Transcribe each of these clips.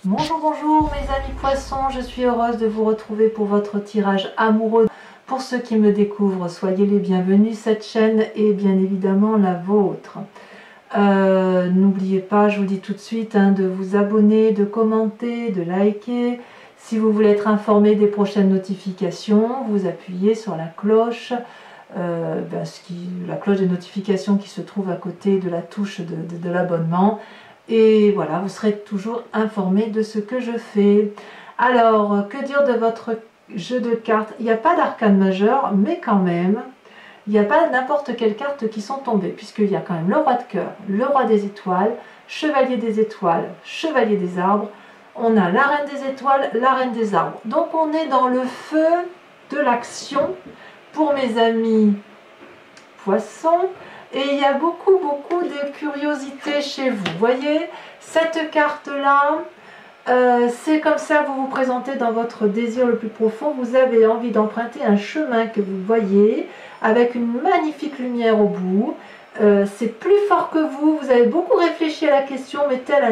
Bonjour, bonjour mes amis poissons, je suis heureuse de vous retrouver pour votre tirage amoureux. Pour ceux qui me découvrent, soyez les bienvenus, cette chaîne est bien évidemment la vôtre. N'oubliez pas, je vous dis tout de suite, de vous abonner, de commenter, de liker. Si vous voulez être informé des prochaines notifications, vous appuyez sur la cloche. La cloche des notifications qui se trouve à côté de la touche de l'abonnement. Et voilà, vous serez toujours informé de ce que je fais. Alors, que dire de votre jeu de cartes? Il n'y a pas d'arcane majeur, mais quand même, il n'y a pas n'importe quelle carte qui sont tombées, puisqu'il y a quand même le roi de cœur, le roi des étoiles, chevalier des étoiles, chevalier des arbres. On a la reine des étoiles, la reine des arbres. Donc on est dans le feu de l'action pour mes amis poissons. Et il y a beaucoup de curiosité chez vous. Vous voyez, cette carte-là, c'est comme ça que vous vous présentez dans votre désir le plus profond. Vous avez envie d'emprunter un chemin que vous voyez, avec une magnifique lumière au bout. C'est plus fort que vous. Vous avez beaucoup réfléchi à la question, mais tel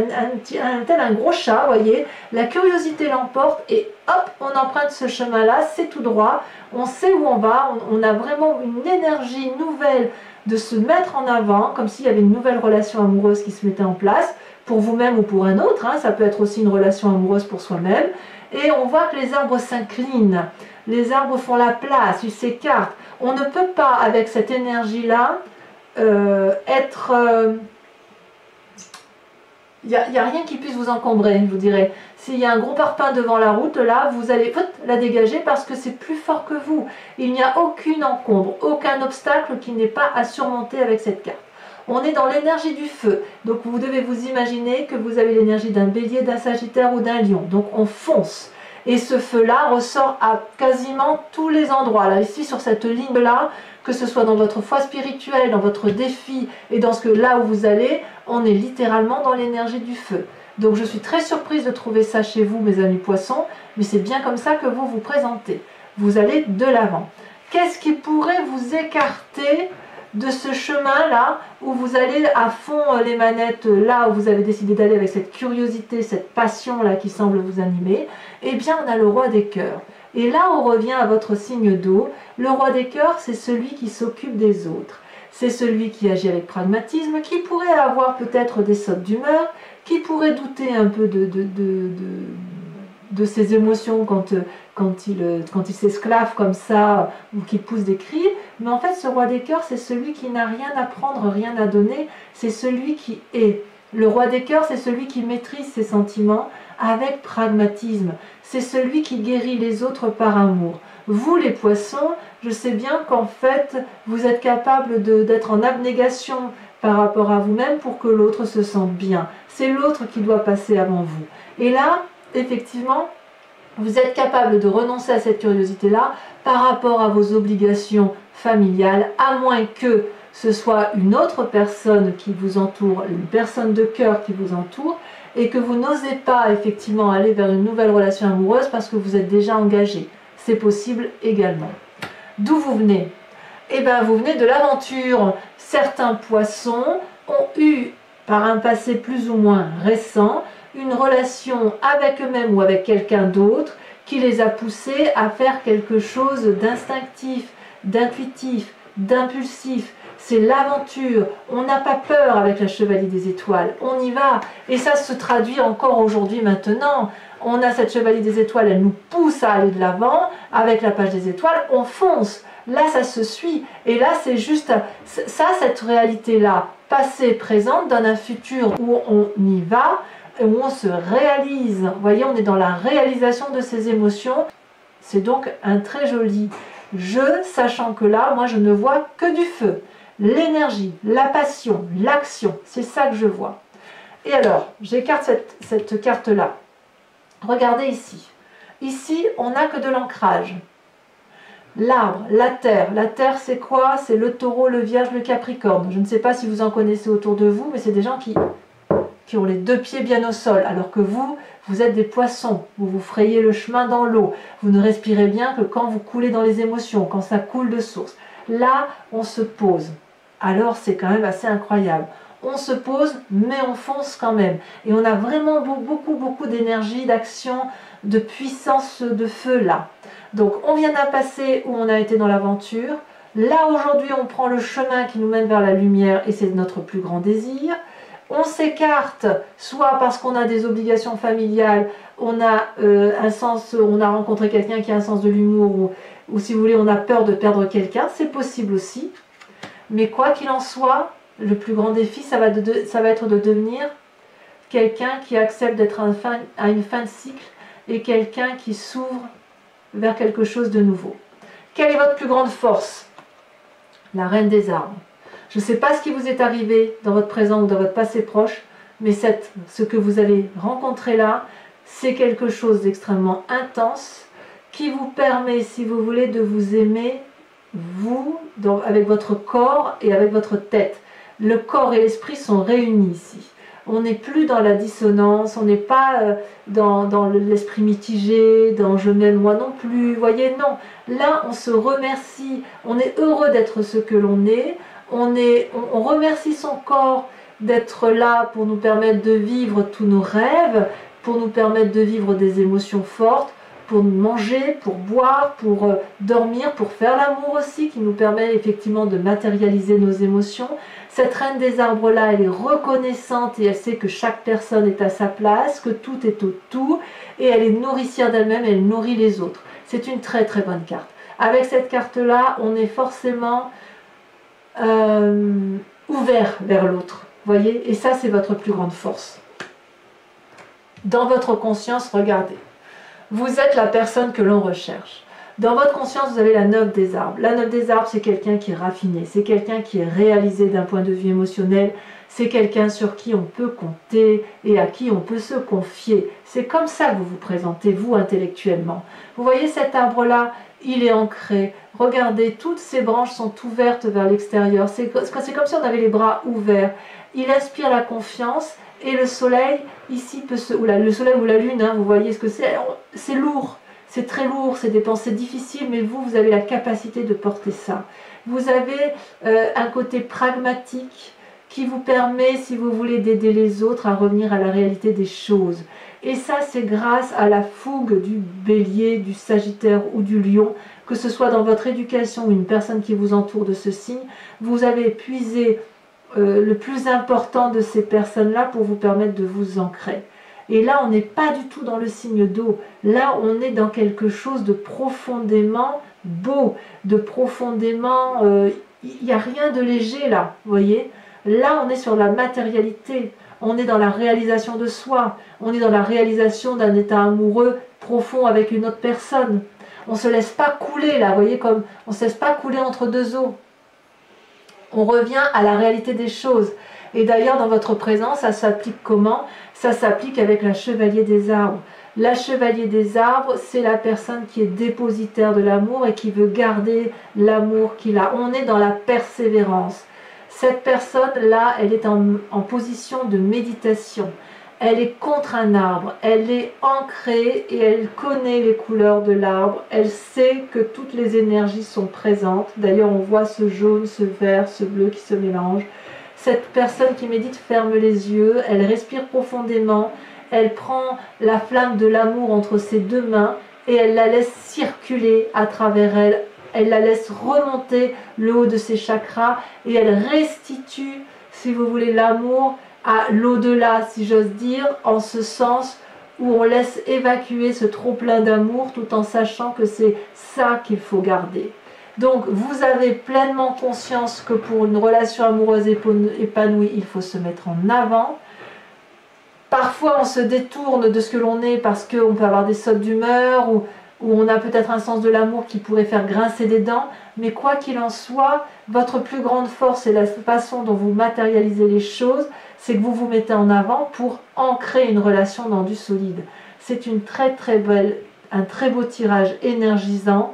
un gros chat, vous voyez. La curiosité l'emporte et hop, on emprunte ce chemin-là, c'est tout droit. On sait où on va, on a vraiment une énergie nouvelle de se mettre en avant, comme s'il y avait une nouvelle relation amoureuse qui se mettait en place, pour vous-même ou pour un autre, ça peut être aussi une relation amoureuse pour soi-même, et on voit que les arbres s'inclinent, les arbres font la place, ils s'écartent. On ne peut pas, avec cette énergie-là, il n'y a rien qui puisse vous encombrer, je vous dirais. S'il y a un gros parpaing devant la route, là, vous allez la dégager parce que c'est plus fort que vous. Il n'y a aucune encombre, aucun obstacle qui n'est pas à surmonter avec cette carte. On est dans l'énergie du feu. Donc vous devez vous imaginer que vous avez l'énergie d'un bélier, d'un sagittaire ou d'un lion. Donc on fonce. Et ce feu-là ressort à quasiment tous les endroits. Là, ici, sur cette ligne-là, que ce soit dans votre foi spirituelle, dans votre défi et dans là où vous allez, on est littéralement dans l'énergie du feu. Donc je suis très surprise de trouver ça chez vous, mes amis poissons, mais c'est bien comme ça que vous vous présentez. Vous allez de l'avant. Qu'est-ce qui pourrait vous écarter de ce chemin-là, où vous allez à fond les manettes, là où vous avez décidé d'aller avec cette curiosité, cette passion-là qui semble vous animer? Eh bien, on a le roi des cœurs. Et là, on revient à votre signe d'eau. Le roi des cœurs, c'est celui qui s'occupe des autres. C'est celui qui agit avec pragmatisme, qui pourrait avoir peut-être des sautes d'humeur, qui pourrait douter un peu de ses émotions quand il s'esclave comme ça, ou qu'il pousse des cris. Mais en fait, ce roi des cœurs, c'est celui qui n'a rien à prendre, rien à donner. C'est celui qui est. Le roi des cœurs, c'est celui qui maîtrise ses sentiments avec pragmatisme. C'est celui qui guérit les autres par amour. Vous, les poissons, je sais bien qu'en fait, vous êtes capable d'être en abnégation par rapport à vous-même pour que l'autre se sente bien. C'est l'autre qui doit passer avant vous. Et là, effectivement, vous êtes capable de renoncer à cette curiosité-là par rapport à vos obligations familiales, à moins que ce soit une autre personne qui vous entoure, une personne de cœur qui vous entoure, et que vous n'osez pas effectivement aller vers une nouvelle relation amoureuse parce que vous êtes déjà engagé. C'est possible également. D'où vous venez? Eh bien, vous venez de l'aventure. Certains poissons ont eu, par un passé plus ou moins récent, une relation avec eux-mêmes ou avec quelqu'un d'autre qui les a poussés à faire quelque chose d'instinctif, d'intuitif, d'impulsif. C'est l'aventure. On n'a pas peur avec la chevalier des étoiles. On y va. Et ça se traduit encore aujourd'hui, maintenant. On a cette chevalier des étoiles, elle nous pousse à aller de l'avant. Avec la page des étoiles, on fonce. Là, ça se suit. Et là, c'est juste ça, cette réalité-là, passée, présente, donne un futur où on y va, où on se réalise. Vous voyez, on est dans la réalisation de ses émotions. C'est donc un très joli jeu, sachant que là, moi, je ne vois que du feu. L'énergie, la passion, l'action, c'est ça que je vois. Et alors, j'écarte cette carte-là. Regardez ici. Ici, on n'a que de l'ancrage. L'arbre, la terre c'est quoi? C'est le taureau, le vierge, le capricorne. Je ne sais pas si vous en connaissez autour de vous, mais c'est des gens qui ont les deux pieds bien au sol, alors que vous êtes des poissons, vous vous frayez le chemin dans l'eau, vous ne respirez bien que quand vous coulez dans les émotions, quand ça coule de source. Là, on se pose. Alors c'est quand même assez incroyable. on se pose, mais on fonce quand même. Et on a vraiment beaucoup d'énergie, d'action, de puissance de feu là. Donc on vient d'un passé où on a été dans l'aventure. Là aujourd'hui on prend le chemin qui nous mène vers la lumière et c'est notre plus grand désir. On s'écarte, soit parce qu'on a des obligations familiales, on a on a rencontré quelqu'un qui a un sens de l'humour, ou si vous voulez, on a peur de perdre quelqu'un, c'est possible aussi. Mais quoi qu'il en soit, le plus grand défi, ça va être de devenir quelqu'un qui accepte d'être à une fin de cycle et quelqu'un qui s'ouvre vers quelque chose de nouveau. Quelle est votre plus grande force? La reine des arbres. Je ne sais pas ce qui vous est arrivé dans votre présent ou dans votre passé proche, mais ce que vous avez rencontré là, c'est quelque chose d'extrêmement intense qui vous permet, si vous voulez, de vous aimer, vous, avec votre corps et avec votre tête. Le corps et l'esprit sont réunis ici. On n'est plus dans la dissonance, on n'est pas dans l'esprit mitigé, dans je m'aime moi non plus, voyez, non. Là, on se remercie, on est heureux d'être ce que l'on est, on remercie son corps d'être là pour nous permettre de vivre tous nos rêves, pour nous permettre de vivre des émotions fortes, pour manger, pour boire, pour dormir, pour faire l'amour aussi, qui nous permet effectivement de matérialiser nos émotions. Cette reine des arbres-là, elle est reconnaissante et elle sait que chaque personne est à sa place, que tout est au tout, et elle est nourricière d'elle-même, elle nourrit les autres. C'est une très très bonne carte. Avec cette carte-là, on est forcément ouvert vers l'autre, voyez, et ça c'est votre plus grande force. Dans votre conscience, regardez, vous êtes la personne que l'on recherche. Dans votre conscience, vous avez la 9 des arbres. La 9 des arbres, c'est quelqu'un qui est raffiné, c'est quelqu'un qui est réalisé d'un point de vue émotionnel, c'est quelqu'un sur qui on peut compter et à qui on peut se confier. C'est comme ça que vous vous présentez, vous, intellectuellement. Vous voyez cet arbre-là, il est ancré. Regardez, toutes ses branches sont ouvertes vers l'extérieur. C'est comme si on avait les bras ouverts. Il inspire la confiance et le soleil, ici, le soleil ou la lune, hein, vous voyez ce que c'est. C'est lourd. C'est très lourd, c'est des pensées difficiles, mais vous avez la capacité de porter ça. Vous avez un côté pragmatique qui vous permet, si vous voulez, d'aider les autres à revenir à la réalité des choses. Et ça, c'est grâce à la fougue du bélier, du sagittaire ou du lion, que ce soit dans votre éducation ou une personne qui vous entoure de ce signe, vous avez puisé le plus important de ces personnes-là pour vous permettre de vous ancrer. Et là, on n'est pas du tout dans le signe d'eau. Là, on est dans quelque chose de profondément beau, de profondément... Il n'y a rien de léger là, vous voyez. Là, on est sur la matérialité. On est dans la réalisation de soi. On est dans la réalisation d'un état amoureux profond avec une autre personne. On ne se laisse pas couler là, vous voyez, comme on ne se laisse pas couler entre deux eaux. On revient à la réalité des choses. Et d'ailleurs, dans votre présence, ça s'applique comment? Ça s'applique avec la chevalier des arbres. La chevalier des arbres, c'est la personne qui est dépositaire de l'amour et qui veut garder l'amour qu'il a. On est dans la persévérance. Cette personne-là, elle est en position de méditation. Elle est contre un arbre, elle est ancrée et elle connaît les couleurs de l'arbre. Elle sait que toutes les énergies sont présentes. D'ailleurs, on voit ce jaune, ce vert, ce bleu qui se mélangent. Cette personne qui médite ferme les yeux, elle respire profondément, elle prend la flamme de l'amour entre ses deux mains et elle la laisse circuler à travers elle. Elle la laisse remonter le haut de ses chakras et elle restitue, si vous voulez, l'amour à l'au-delà, si j'ose dire, en ce sens où on laisse évacuer ce trop-plein d'amour tout en sachant que c'est ça qu'il faut garder. Donc, vous avez pleinement conscience que pour une relation amoureuse épanouie, il faut se mettre en avant. Parfois, on se détourne de ce que l'on est parce qu'on peut avoir des sautes d'humeur ou on a peut-être un sens de l'amour qui pourrait faire grincer des dents. Mais quoi qu'il en soit, votre plus grande force et la façon dont vous matérialisez les choses, c'est que vous vous mettez en avant pour ancrer une relation dans du solide. C'est une un très beau tirage énergisant.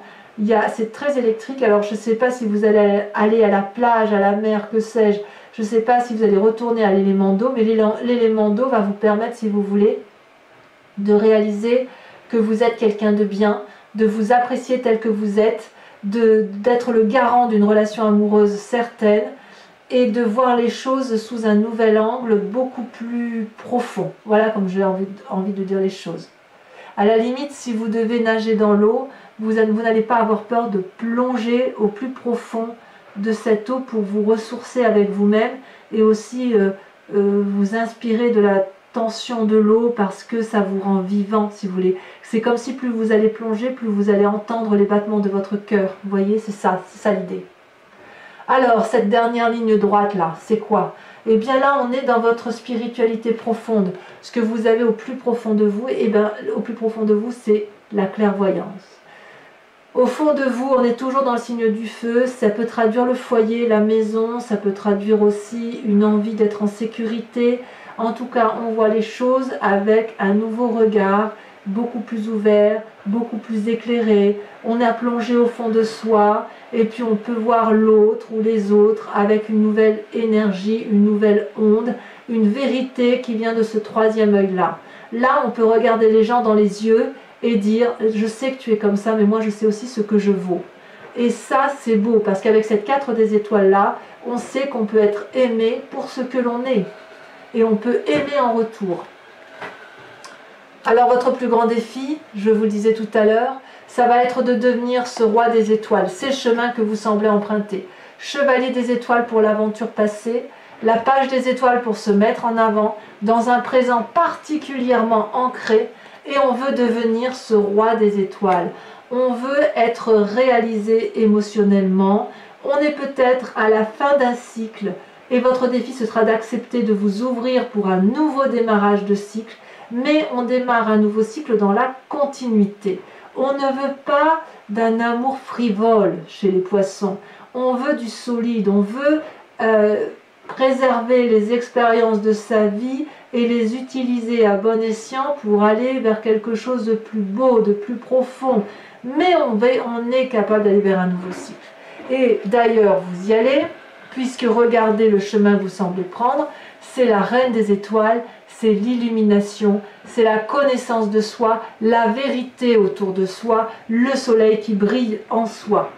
C'est très électrique, alors je ne sais pas si vous allez aller à la plage, à la mer, que sais-je. Je ne sais pas si vous allez retourner à l'élément d'eau, mais l'élément d'eau va vous permettre, si vous voulez, de réaliser que vous êtes quelqu'un de bien, de vous apprécier tel que vous êtes, d'être le garant d'une relation amoureuse certaine et de voir les choses sous un nouvel angle beaucoup plus profond. Voilà comme j'ai envie de dire les choses. À la limite, si vous devez nager dans l'eau, vous n'allez pas avoir peur de plonger au plus profond de cette eau pour vous ressourcer avec vous-même et aussi vous inspirer de la tension de l'eau parce que ça vous rend vivant, si vous voulez. C'est comme si plus vous allez plonger, plus vous allez entendre les battements de votre cœur. Vous voyez, c'est ça l'idée. Alors, cette dernière ligne droite là, c'est quoi? Eh bien là, on est dans votre spiritualité profonde. Ce que vous avez au plus profond de vous, eh bien, au plus profond de vous, c'est la clairvoyance. Au fond de vous, on est toujours dans le signe du feu. Ça peut traduire le foyer, la maison, ça peut traduire aussi une envie d'être en sécurité. En tout cas, on voit les choses avec un nouveau regard, beaucoup plus ouvert, beaucoup plus éclairé. On a plongé au fond de soi et puis on peut voir l'autre ou les autres avec une nouvelle énergie, une nouvelle onde, une vérité qui vient de ce troisième œil-là. Là, on peut regarder les gens dans les yeux et dire « je sais que tu es comme ça, mais moi je sais aussi ce que je vaux ». Et ça, c'est beau, parce qu'avec cette 4 des étoiles-là, on sait qu'on peut être aimé pour ce que l'on est. Et on peut aimer en retour. Alors votre plus grand défi, je vous le disais tout à l'heure, ça va être de devenir ce roi des étoiles. C'est le chemin que vous semblez emprunter. Chevalier des étoiles pour l'aventure passée, la page des étoiles pour se mettre en avant, dans un présent particulièrement ancré, et on veut devenir ce roi des étoiles. On veut être réalisé émotionnellement. On est peut-être à la fin d'un cycle, et votre défi ce sera d'accepter de vous ouvrir pour un nouveau démarrage de cycle, mais on démarre un nouveau cycle dans la continuité. On ne veut pas d'un amour frivole chez les poissons, on veut du solide, on veut préserver les expériences de sa vie et les utiliser à bon escient pour aller vers quelque chose de plus beau, de plus profond. Mais on est capable d'aller vers un nouveau cycle. Et d'ailleurs, vous y allez, puisque regardez le chemin que vous semblez prendre, c'est la reine des étoiles, c'est l'illumination, c'est la connaissance de soi, la vérité autour de soi, le soleil qui brille en soi.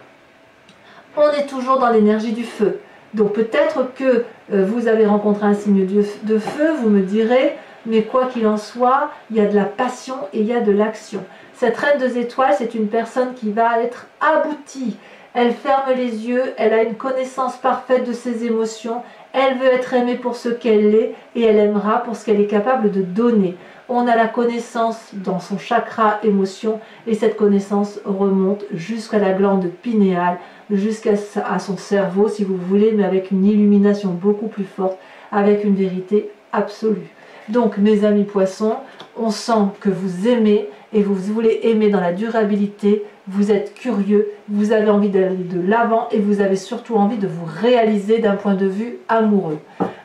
On est toujours dans l'énergie du feu. Donc peut-être que vous avez rencontré un signe de feu, vous me direz, mais quoi qu'il en soit, il y a de la passion et il y a de l'action. Cette reine des étoiles, c'est une personne qui va être aboutie. Elle ferme les yeux, elle a une connaissance parfaite de ses émotions, elle veut être aimée pour ce qu'elle est et elle aimera pour ce qu'elle est capable de donner. On a la connaissance dans son chakra émotion et cette connaissance remonte jusqu'à la glande pinéale, jusqu'à son cerveau si vous voulez, mais avec une illumination beaucoup plus forte, avec une vérité absolue. Donc mes amis poissons, on sent que vous aimez et vous voulez aimer dans la durabilité, vous êtes curieux, vous avez envie d'aller de l'avant et vous avez surtout envie de vous réaliser d'un point de vue amoureux.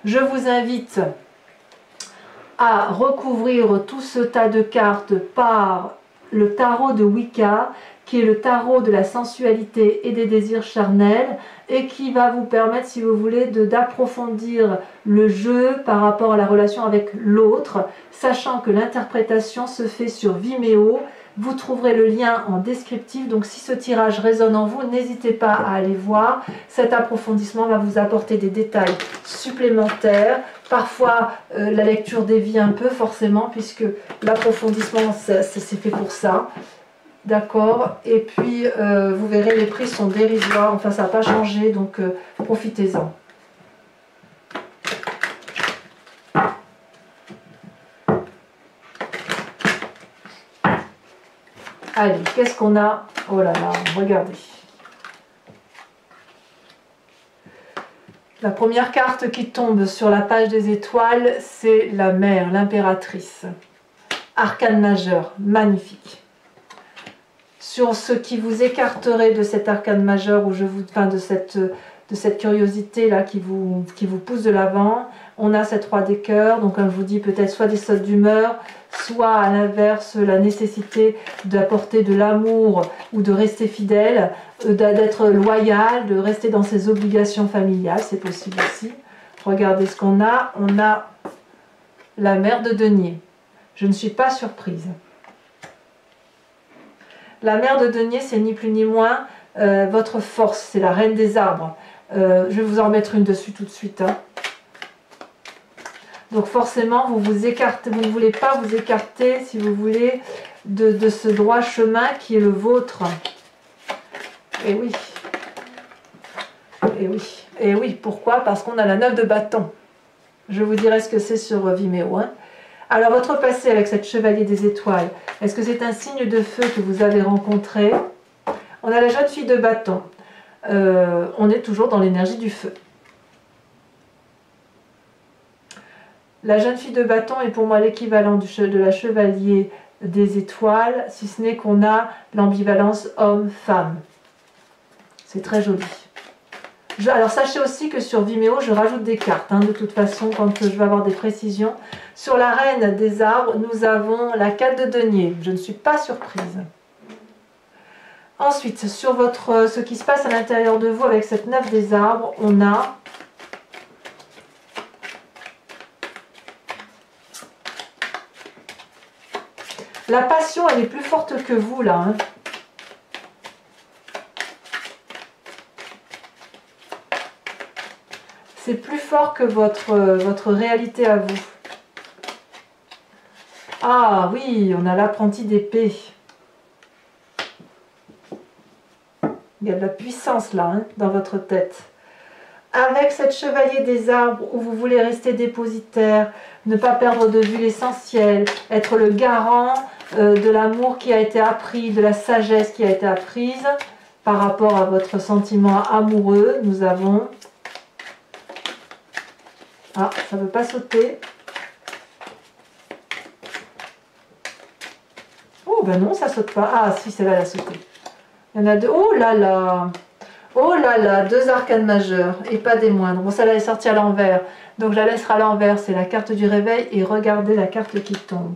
Je vous invite à recouvrir tout ce tas de cartes par le tarot de Wicca, qui est le tarot de la sensualité et des désirs charnels, et qui va vous permettre, si vous voulez, d'approfondir le jeu par rapport à la relation avec l'autre, sachant que l'interprétation se fait sur Vimeo. Vous trouverez le lien en descriptif, donc si ce tirage résonne en vous, n'hésitez pas à aller voir. Cet approfondissement va vous apporter des détails supplémentaires. Parfois, la lecture dévie un peu, forcément, puisque l'approfondissement, c'est fait pour ça. D'accord. Et puis, vous verrez, les prix sont dérisoires. Enfin, ça n'a pas changé, donc profitez-en. Allez, qu'est-ce qu'on a? Oh là là, regardez. La première carte qui tombe sur la page des étoiles, c'est la mère, l'impératrice. Arcane majeur, magnifique. Sur ce qui vous écarterait de cet arcane majeur, ou de cette curiosité là qui vous pousse de l'avant, on a cette roi des cœurs, donc comme je vous dis, peut-être soit des sautes d'humeur, soit à l'inverse la nécessité d'apporter de l'amour ou de rester fidèle, d'être loyal, de rester dans ses obligations familiales, c'est possible aussi. Regardez ce qu'on a, on a la mère de denier. Je ne suis pas surprise. La mère de denier, c'est ni plus ni moins votre force, c'est la reine des arbres. Je vais vous en remettre une dessus tout de suite. Hein. Donc forcément, vous vous écartez, vous ne voulez pas vous écarter, si vous voulez, de ce droit chemin qui est le vôtre. Et oui. Et oui. Et oui, pourquoi? Parce qu'on a la 9 de bâton. Je vous dirai ce que c'est sur Vimeo. Hein. Alors, votre passé avec cette chevalier des étoiles, est-ce que c'est un signe de feu que vous avez rencontré? On a la jeune fille de bâton. On est toujours dans l'énergie du feu. La jeune fille de bâton est pour moi l'équivalent de la chevalier des étoiles, si ce n'est qu'on a l'ambivalence homme-femme. C'est très joli. Alors sachez aussi que sur Vimeo, je rajoute des cartes. Hein, de toute façon, quand je vais avoir des précisions. Sur la reine des arbres, nous avons la 4 de denier. Je ne suis pas surprise. Ensuite, sur ce qui se passe à l'intérieur de vous avec cette 9 des arbres, on a la passion, elle est plus forte que vous là. Hein. C'est plus fort que votre réalité à vous. Ah oui, on a l'apprenti d'épée. Il y a de la puissance là, hein, dans votre tête. Avec cette chevalier des arbres où vous voulez rester dépositaire, ne pas perdre de vue l'essentiel, être le garant de l'amour qui a été appris, de la sagesse qui a été apprise par rapport à votre sentiment amoureux, nous avons... Ah, ça ne veut pas sauter. Oh, ben non, ça ne saute pas. Ah, si, c'est là, elle a sauté. Il y en a deux. Oh là là! Oh là là, 2 arcanes majeures et pas des moindres. Bon, celle-là est sortie à l'envers. Donc, je la laisserai à l'envers. C'est la carte du réveil. Et regardez la carte qui tombe.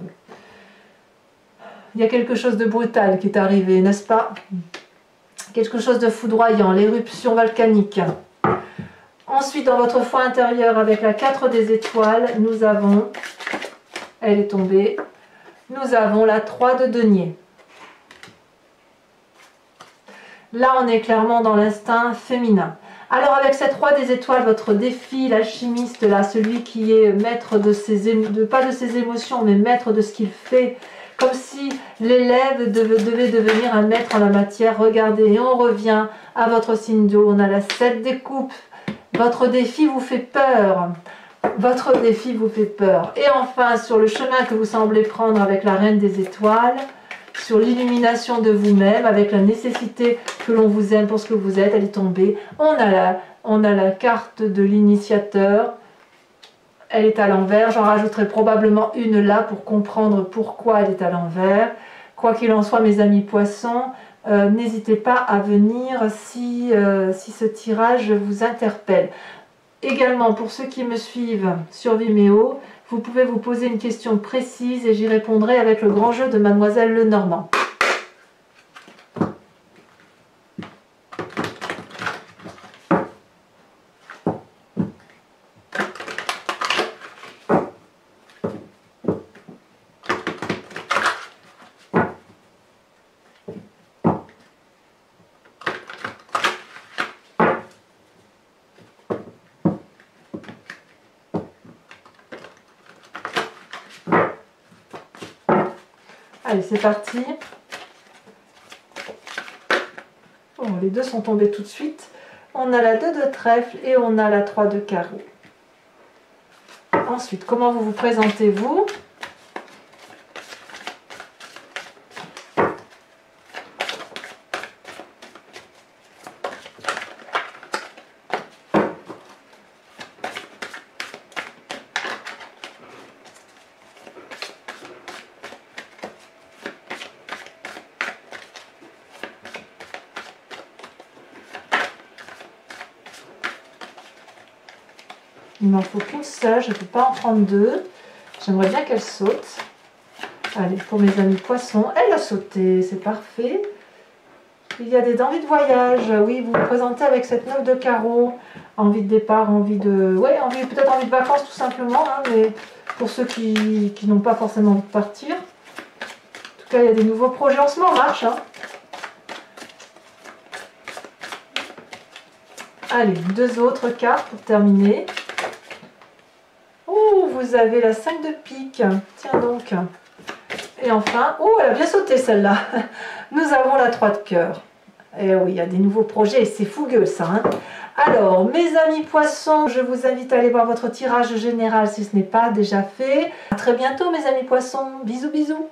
Il y a quelque chose de brutal qui est arrivé, n'est-ce pas? Quelque chose de foudroyant, l'éruption volcanique. Ensuite, dans votre foi intérieure, avec la 4 des étoiles, nous avons, elle est tombée, nous avons la 3 de denier. Là, on est clairement dans l'instinct féminin. Alors, avec cette 3 des étoiles, votre défi, l'alchimiste, là, celui qui est maître de pas de ses émotions, mais maître de ce qu'il fait, comme si l'élève devait devenir un maître en la matière. Regardez, et on revient à votre signe d'eau. On a la 7 des coupes. Votre défi vous fait peur. Votre défi vous fait peur. Et enfin, sur le chemin que vous semblez prendre avec la reine des étoiles, sur l'illumination de vous-même, avec la nécessité que l'on vous aime pour ce que vous êtes, elle est tombée. On a la carte de l'initiateur. Elle est à l'envers. J'en rajouterai probablement une là pour comprendre pourquoi elle est à l'envers. Quoi qu'il en soit, mes amis poissons, n'hésitez pas à venir si ce tirage vous interpelle. Également, pour ceux qui me suivent sur Vimeo, vous pouvez vous poser une question précise et j'y répondrai avec le grand jeu de Mademoiselle Lenormand. Allez, c'est parti. Bon, les deux sont tombés tout de suite. On a la 2 de trèfle et on a la 3 de carreau. Ensuite, comment vous vous présentez-vous? Il m'en faut qu'une seule, je ne peux pas en prendre 2. J'aimerais bien qu'elle saute. Allez, pour mes amis poissons, elle a sauté, c'est parfait. Il y a des envies de voyage, oui, vous vous présentez avec cette 9 de carreau. Envie de départ, envie de... Ouais, peut-être envie de vacances tout simplement, hein, mais pour ceux qui n'ont pas forcément envie de partir. En tout cas, il y a des nouveaux projets en ce moment en marche. Hein. Allez, deux autres cartes pour terminer. Oh, vous avez la 5 de pique. Tiens donc. Et enfin, oh, elle a bien sauté celle-là. Nous avons la 3 de cœur. Et oui, il y a des nouveaux projets, c'est fougueux ça. Hein. Alors, mes amis poissons, je vous invite à aller voir votre tirage général si ce n'est pas déjà fait. À très bientôt mes amis poissons. Bisous, bisous.